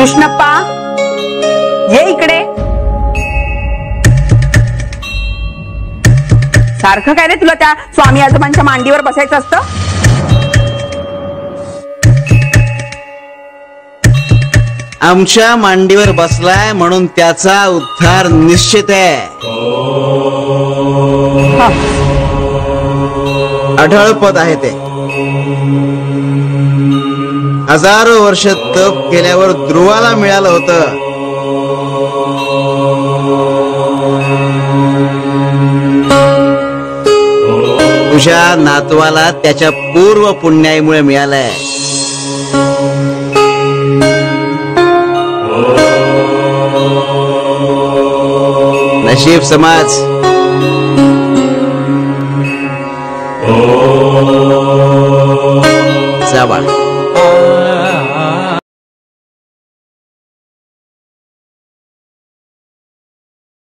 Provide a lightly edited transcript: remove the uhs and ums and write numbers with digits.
कृष्णप्पा ये इकडे. सारखं काय रे तुला त्या स्वामी आजोबांच्या मांडीवर बसायचं असतं? आमच्या मांडीवर बसलाय म्हणून त्याचा उद्धार निश्चित आहे. अढळ पद आहे ते. हजारो वर्ष तप केल्यावर ध्रुवाला मिळालं होतं. तुझ्या नातवाला त्याच्या पूर्व पुण्याईमुळे मिळालंय. नशीब समाज